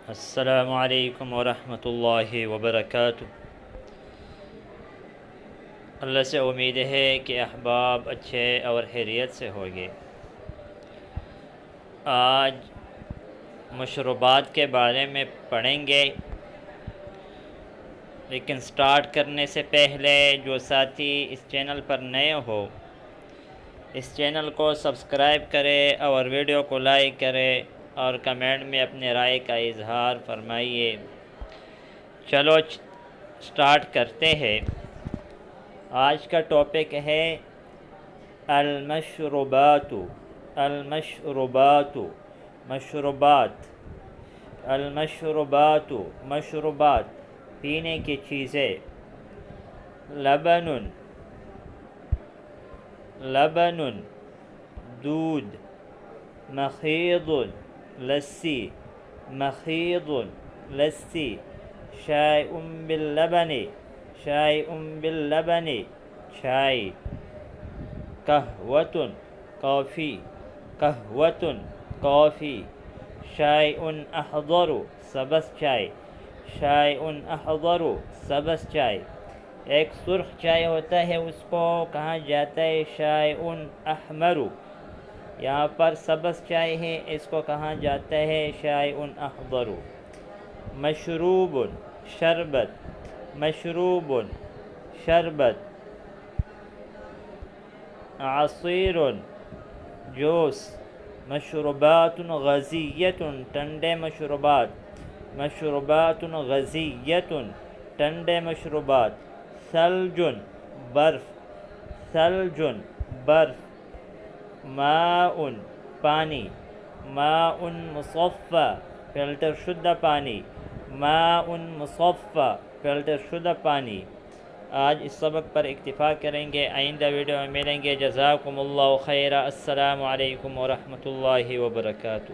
السلام علیکم ورحمۃ اللہ وبرکاتہ۔ اللہ سے امید ہے کہ احباب اچھے اور خیریت سے ہوگے۔ آج مشروبات کے بارے میں پڑھیں گے، لیکن سٹارٹ کرنے سے پہلے جو ساتھی اس چینل پر نئے ہو اس چینل کو سبسکرائب کرے اور ویڈیو کو لائک کرے اور کمنٹ میں اپنے رائے کا اظہار فرمائیے۔ چلو سٹارٹ کرتے ہیں۔ آج کا ٹاپک ہے المشروبات۔ المشروبات، مشروبات، المشروبات، مشروبات، پینے کی چیزیں۔ لبن، لبن، دودھ۔ مخیض، لسی، مخیض، لسی۔ شائع باللبن، شائع باللبن، چائے۔ قہوۃ، کافی، قہوۃ، کافی۔ شائع اخضر، سبز چائے، شائع اخضر، سبز چائے۔ ایک سرخ چائے ہوتا ہے، اس کو کہا جاتا ہے شائع احمر۔ یہاں پر سبز چائے ہے، اس کو کہا جاتا ہے شائع اخضر۔ مشروب، شربت، مشروب، شربت۔ عصیر، جوس۔ مشروبات غازیۃ، ٹھنڈے مشروبات، مشروبات غازیۃ، ٹھنڈے مشروبات۔ ثلج، برف، ثلج، برف۔ ماء، پانی، ماء مصفى، فلٹر شدہ پانی، ماء مصفى، فلٹر شدہ پانی۔ آج اس سبق پر اکتفا کریں گے، آئندہ ویڈیو میں ملیں گے۔ جزاکم اللہ خیرا۔ السلام علیکم ورحمۃ اللہ وبرکاتہ۔